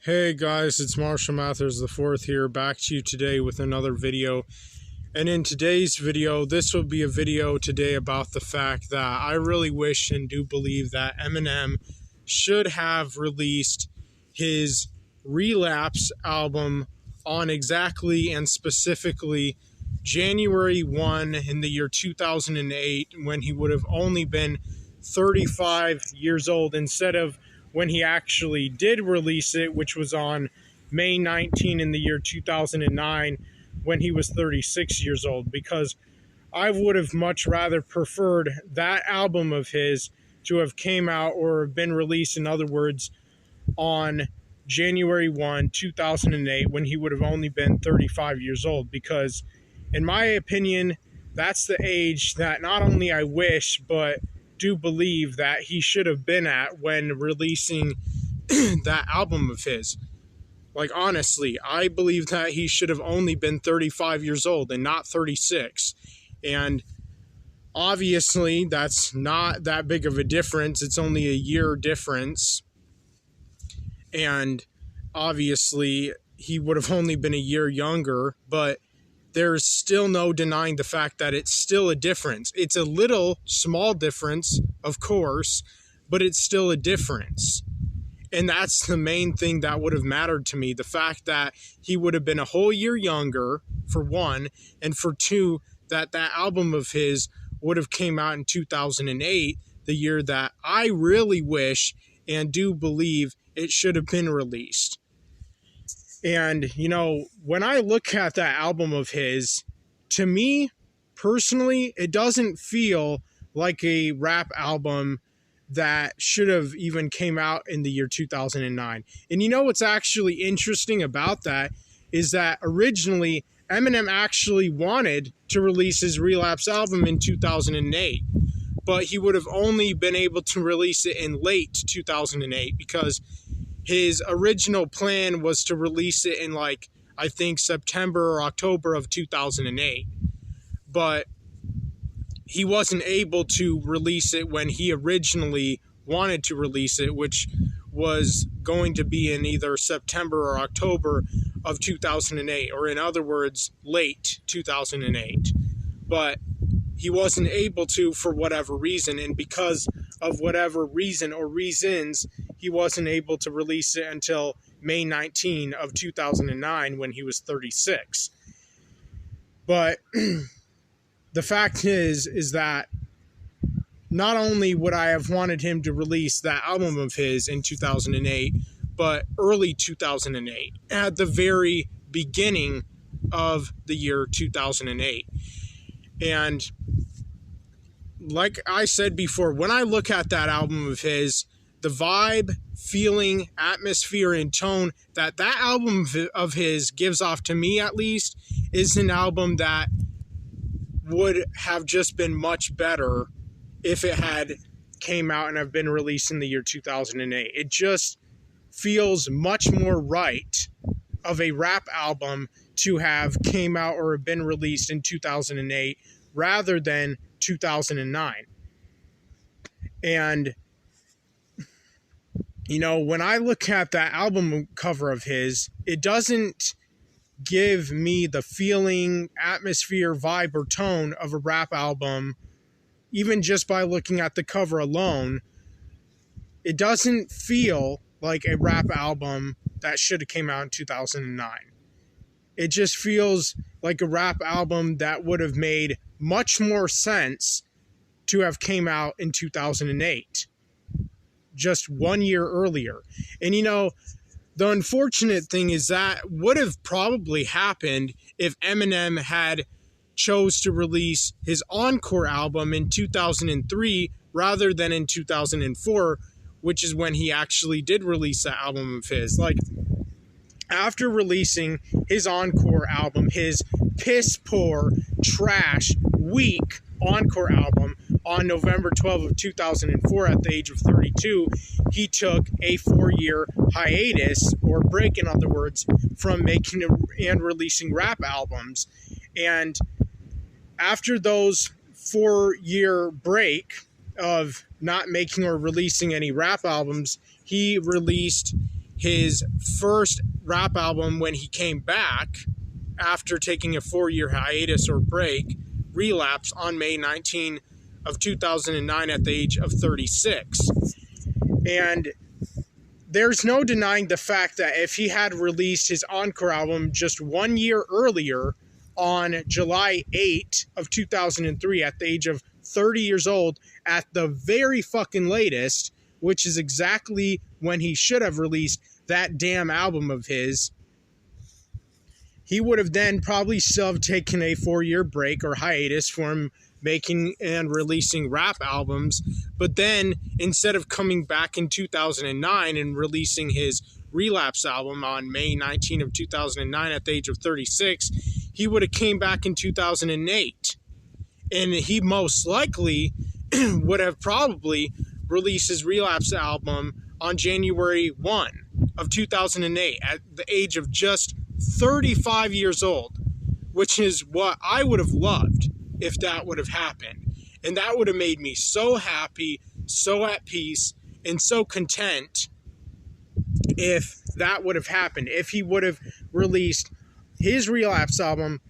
Hey guys, it's Marshall Mathers the fourth here, back to you today with another video. And in today's video, this will be a video today about the fact that I really wish and do believe that Eminem should have released his Relapse album on exactly and specifically January 1 in the year 2008, when he would have only been 35 years old, instead of when he actually did release it, which was on May 19 in the year 2009, when he was 36 years old, because I would have much rather preferred that album of his to have came out or been released, in other words, on January 1, 2008, when he would have only been 35 years old, because in my opinion, that's the age that not only I wish, but do believe that he should have been at when releasing that album of his. Like, honestly, I believe that he should have only been 35 years old and not 36. And obviously, that's not that big of a difference. It's only a year difference. And obviously, he would have only been a year younger, but there's still no denying the fact that it's still a difference. It's a little small difference, of course, but it's still a difference. And that's the main thing that would have mattered to me. The fact that he would have been a whole year younger, for one, and for two, that that album of his would have came out in 2008, the year that I really wish and do believe it should have been released. And, you know, when I look at that album of his, to me, personally, it doesn't feel like a rap album that should have even came out in the year 2009. And you know what's actually interesting about that is that originally Eminem actually wanted to release his Relapse album in 2008, but he would have only been able to release it in late 2008 because his original plan was to release it in, like, I think September or October of 2008. But he wasn't able to release it when he originally wanted to release it, which was going to be in either September or October of 2008, or in other words, late 2008. But he wasn't able to for whatever reason, and because of whatever reason or reasons, he wasn't able to release it until May 19 of 2009 when he was 36. But the fact is that not only would I have wanted him to release that album of his in 2008, but early 2008, at the very beginning of the year 2008. And like I said before, when I look at that album of his, the vibe, feeling, atmosphere, and tone that that album of his gives off, to me at least, is an album that would have just been much better if it had came out and have been released in the year 2008. It just feels much more right of a rap album to have came out or have been released in 2008 rather than 2009. And, you know, when I look at that album cover of his, it doesn't give me the feeling, atmosphere, vibe, or tone of a rap album. Even just by looking at the cover alone, it doesn't feel like a rap album that should have came out in 2009. It just feels like a rap album that would have made much more sense to have came out in 2008, just 1 year earlier. And, you know, the unfortunate thing is that would have probably happened if Eminem had chose to release his encore album in 2003 rather than in 2004, which is when he actually did release that album of his. Like, after releasing his encore album, his piss poor, trash, weak encore album on November 12 of 2004 at the age of 32, he took a 4-year hiatus, or break in other words, from making and releasing rap albums. And after those 4-year break of not making or releasing any rap albums, he released his first rap album when he came back after taking a 4-year hiatus or break, Relapse, on May 19 of 2009 at the age of 36. And there's no denying the fact that if he had released his encore album just 1 year earlier on July 8 of 2003 at the age of 30 years old at the very fucking latest, which is exactly when he should have released that damn album of his, he would have then probably still have taken a 4-year break or hiatus from making and releasing rap albums. But then instead of coming back in 2009 and releasing his Relapse album on May 19 of 2009 at the age of 36, he would have came back in 2008. And he most likely would have probably released his Relapse album on January 1 of 2008 at the age of just 35 years old, which is what I would have loved if that would have happened. And that would have made me so happy, so at peace, and so content if that would have happened. If he would have released his Relapse album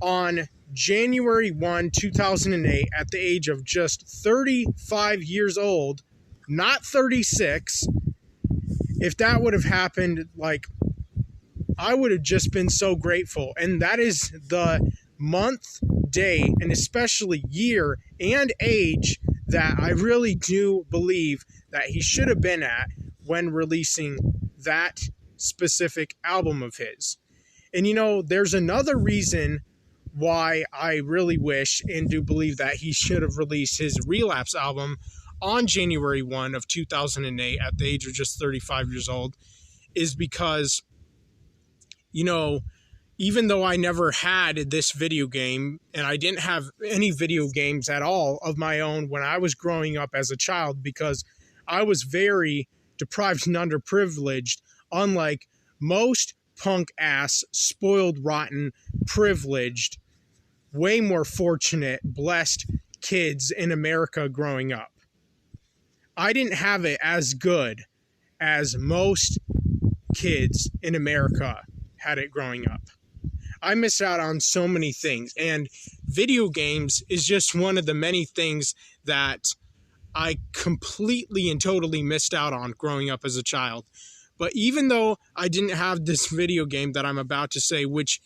on January 1, 2008 at the age of just 35 years old, not 36. If that would have happened, like, I would have just been so grateful. And that is the month, day, and especially year and age that I really do believe that he should have been at when releasing that specific album of his. And you know, there's another reason why I really wish and do believe that he should have released his Relapse album on January 1 of 2008 at the age of just 35 years old, is because, you know, even though I never had this video game, and I didn't have any video games at all of my own when I was growing up as a child, because I was very deprived and underprivileged, unlike most punk-ass, spoiled, rotten, privileged, way more fortunate, blessed kids in America growing up. I didn't have it as good as most kids in America had it growing up. I missed out on so many things, and video games is just one of the many things that I completely and totally missed out on growing up as a child. But even though I didn't have this video game that I'm about to say, which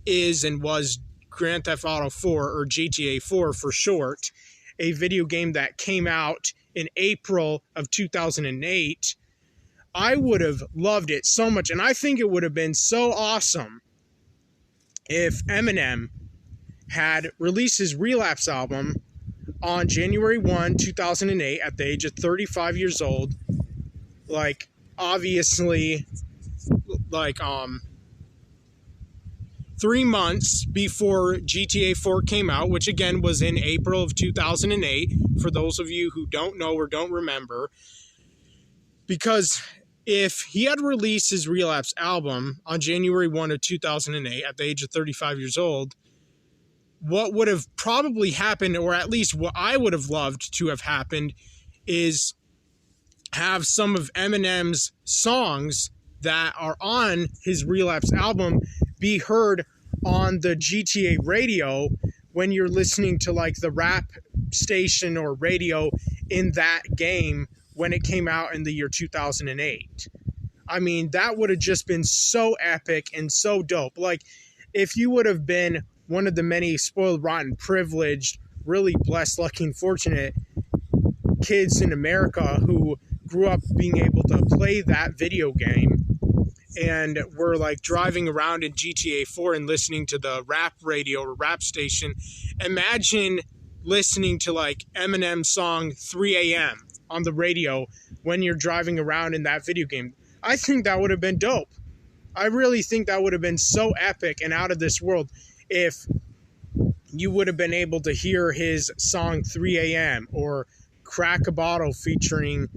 is and was Grand Theft Auto 4, or GTA 4 for short, a video game that came out in April of 2008, I would have loved it so much. And I think it would have been so awesome if Eminem had released his Relapse album on January 1, 2008 at the age of 35 years old. Like, obviously, like, 3 months before GTA 4 came out, which again was in April of 2008, for those of you who don't know or don't remember. Because if he had released his Relapse album on January 1 of 2008 at the age of 35 years old, what would have probably happened, or at least what I would have loved to have happened, is have some of Eminem's songs that are on his Relapse album be heard on the GTA radio when you're listening to like the rap station or radio in that game when it came out in the year 2008. I mean, that would have just been so epic and so dope. Like, if you would have been one of the many spoiled, rotten, privileged, really blessed, lucky, and fortunate kids in America who grew up being able to play that video game and were like driving around in GTA 4 and listening to the rap radio or rap station, imagine listening to like Eminem's song 3 a.m. on the radio when you're driving around in that video game. I think that would have been dope. I really think that would have been so epic and out of this world if you would have been able to hear his song 3 a.m. or Crack a Bottle featuring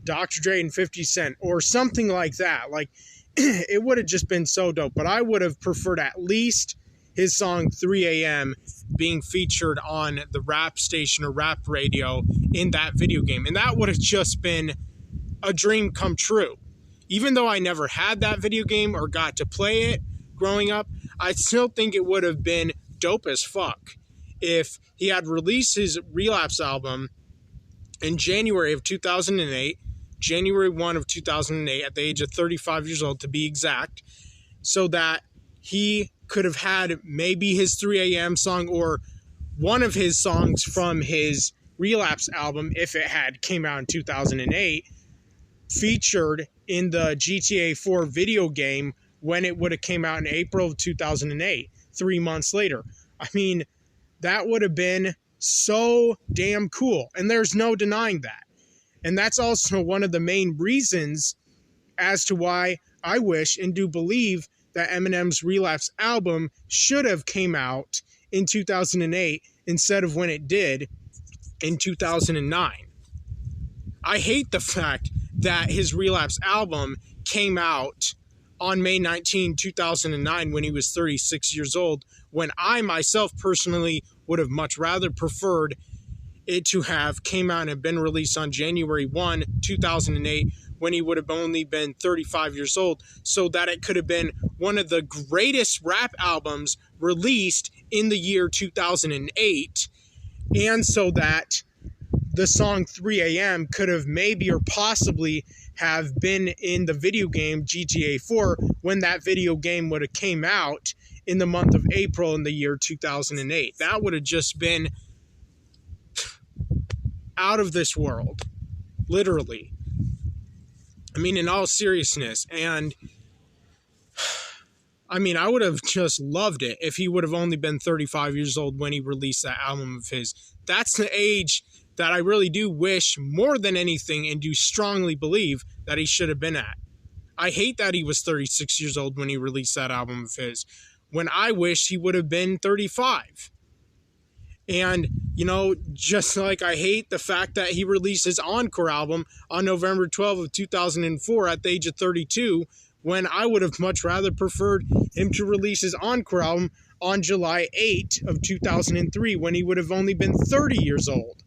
Dr. Dre and 50 Cent or something like that. Like, it would have just been so dope. But I would have preferred at least his song 3 a.m. being featured on the rap station or rap radio in that video game. And that would have just been a dream come true. Even though I never had that video game or got to play it growing up, I still think it would have been dope as fuck if he had released his Relapse album in January of 2008, January 1 of 2008, at the age of 35 years old to be exact, so that he could have had maybe his 3 a.m. song or one of his songs from his Relapse album, if it had came out in 2008, featured in the GTA 4 video game when it would have came out in April of 2008, 3 months later. I mean, that would have been so damn cool, and there's no denying that. And that's also one of the main reasons as to why I wish and do believe that Eminem's Relapse album should have came out in 2008 instead of when it did in 2009. I hate the fact that his Relapse album came out on May 19, 2009 when he was 36 years old, when I myself personally would have much rather preferred it to have came out and been released on January 1, 2008, when he would have only been 35 years old, so that it could have been one of the greatest rap albums released in the year 2008, and so that the song 3 a.m. could have maybe or possibly have been in the video game GTA 4 when that video game would have came out in the month of April in the year 2008. That would have just been out of this world, literally. I mean, in all seriousness, and I mean, I would have just loved it if he would have only been 35 years old when he released that album of his. That's the age that I really do wish more than anything and do strongly believe that he should have been at. I hate that he was 36 years old when he released that album of his, when I wish he would have been 35. And, you know, just like I hate the fact that he released his Encore album on November 12 of 2004 at the age of 32, when I would have much rather preferred him to release his Encore album on July 8 of 2003, when he would have only been 30 years old.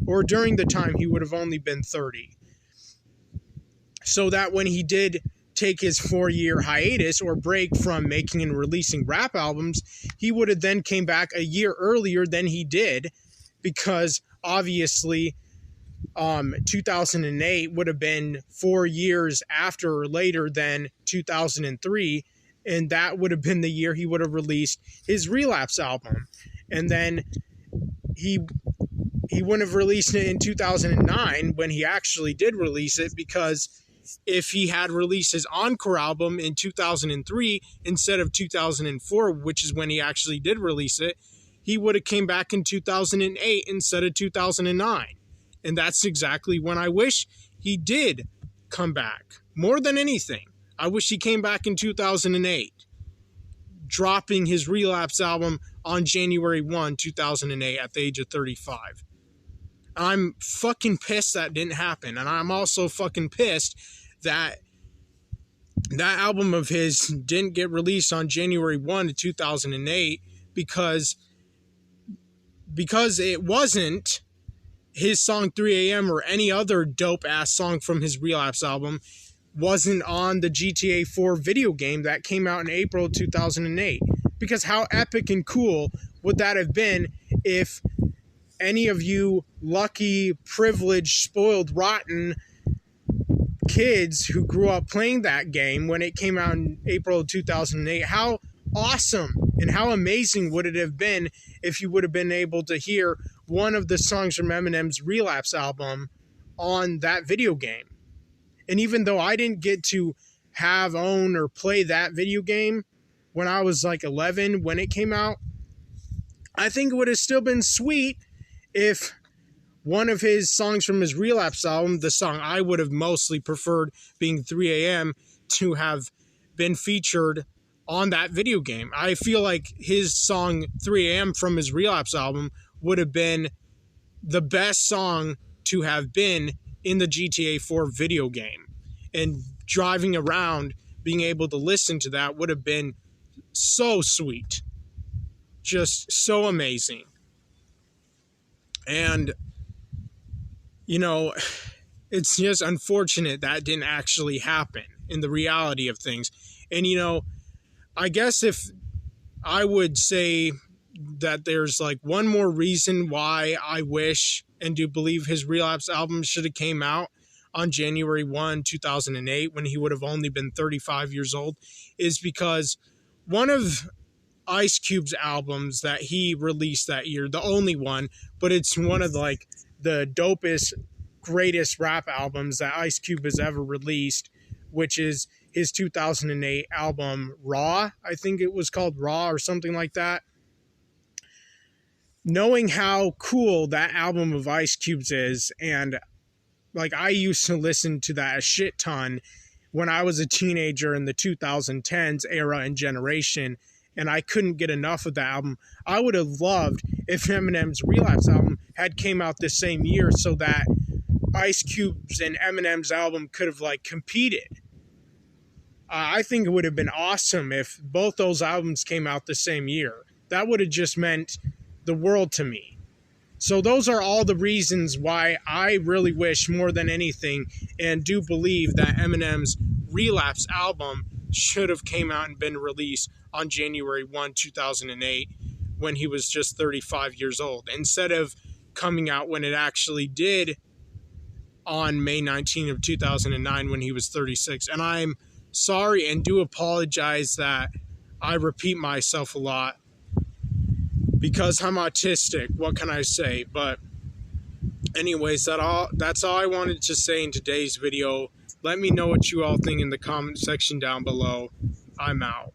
Or during the time he would have only been 30. So that when he did take his 4-year hiatus or break from making and releasing rap albums, he would have then came back a year earlier than he did, because obviously 2008 would have been 4 years after or later than 2003, and that would have been the year he would have released his Relapse album. And then he wouldn't have released it in 2009 when he actually did release it, because if he had released his Encore album in 2003 instead of 2004, which is when he actually did release it, he would have came back in 2008 instead of 2009. And that's exactly when I wish he did come back. More than anything, I wish he came back in 2008, dropping his Relapse album on January 1, 2008 at the age of 35. I'm fucking pissed that didn't happen. And I'm also fucking pissed that that album of his didn't get released on January 1 of 2008 because it wasn't his song 3 a.m. or any other dope-ass song from his Relapse album wasn't on the GTA 4 video game that came out in April 2008. Because how epic and cool would that have been if any of you lucky, privileged, spoiled, rotten kids who grew up playing that game when it came out in April of 2008, how awesome and how amazing would it have been if you would have been able to hear one of the songs from Eminem's Relapse album on that video game. And even though I didn't get to own or play that video game when I was like 11 when it came out, I think it would have still been sweet if one of his songs from his Relapse album, the song I would have mostly preferred being 3 a.m., to have been featured on that video game. I feel like his song 3 a.m. from his Relapse album would have been the best song to have been in the GTA 4 video game. And driving around, being able to listen to that would have been so sweet. Just so amazing. And, you know, it's just unfortunate that didn't actually happen in the reality of things. And, you know, I guess if I would say that there's like one more reason why I wish and do believe his Relapse album should have came out on January 1, 2008, when he would have only been 35 years old, is because one of Ice Cube's albums that he released that year, the only one, but it's one of like the dopest, greatest rap albums that Ice Cube has ever released, which is his 2008 album Raw. I think it was called Raw or something like that. Knowing how cool that album of Ice Cube's is, and like I used to listen to that a shit ton when I was a teenager in the 2010s era and generation, and I couldn't get enough of that album. I would have loved if Eminem's Relapse album had came out the same year so that Ice Cube's and Eminem's album could have like competed. I think it would have been awesome if both those albums came out the same year. That would have just meant the world to me. So those are all the reasons why I really wish more than anything and do believe that Eminem's Relapse album should have came out and been released on January 1, 2008 when he was just 35 years old, instead of coming out when it actually did on May 19 of 2009 when he was 36. And I'm sorry and do apologize that I repeat myself a lot because I'm autistic. What can I say? But anyways, that's all I wanted to say in today's video. Let me know what you all think in the comment section down below. I'm out.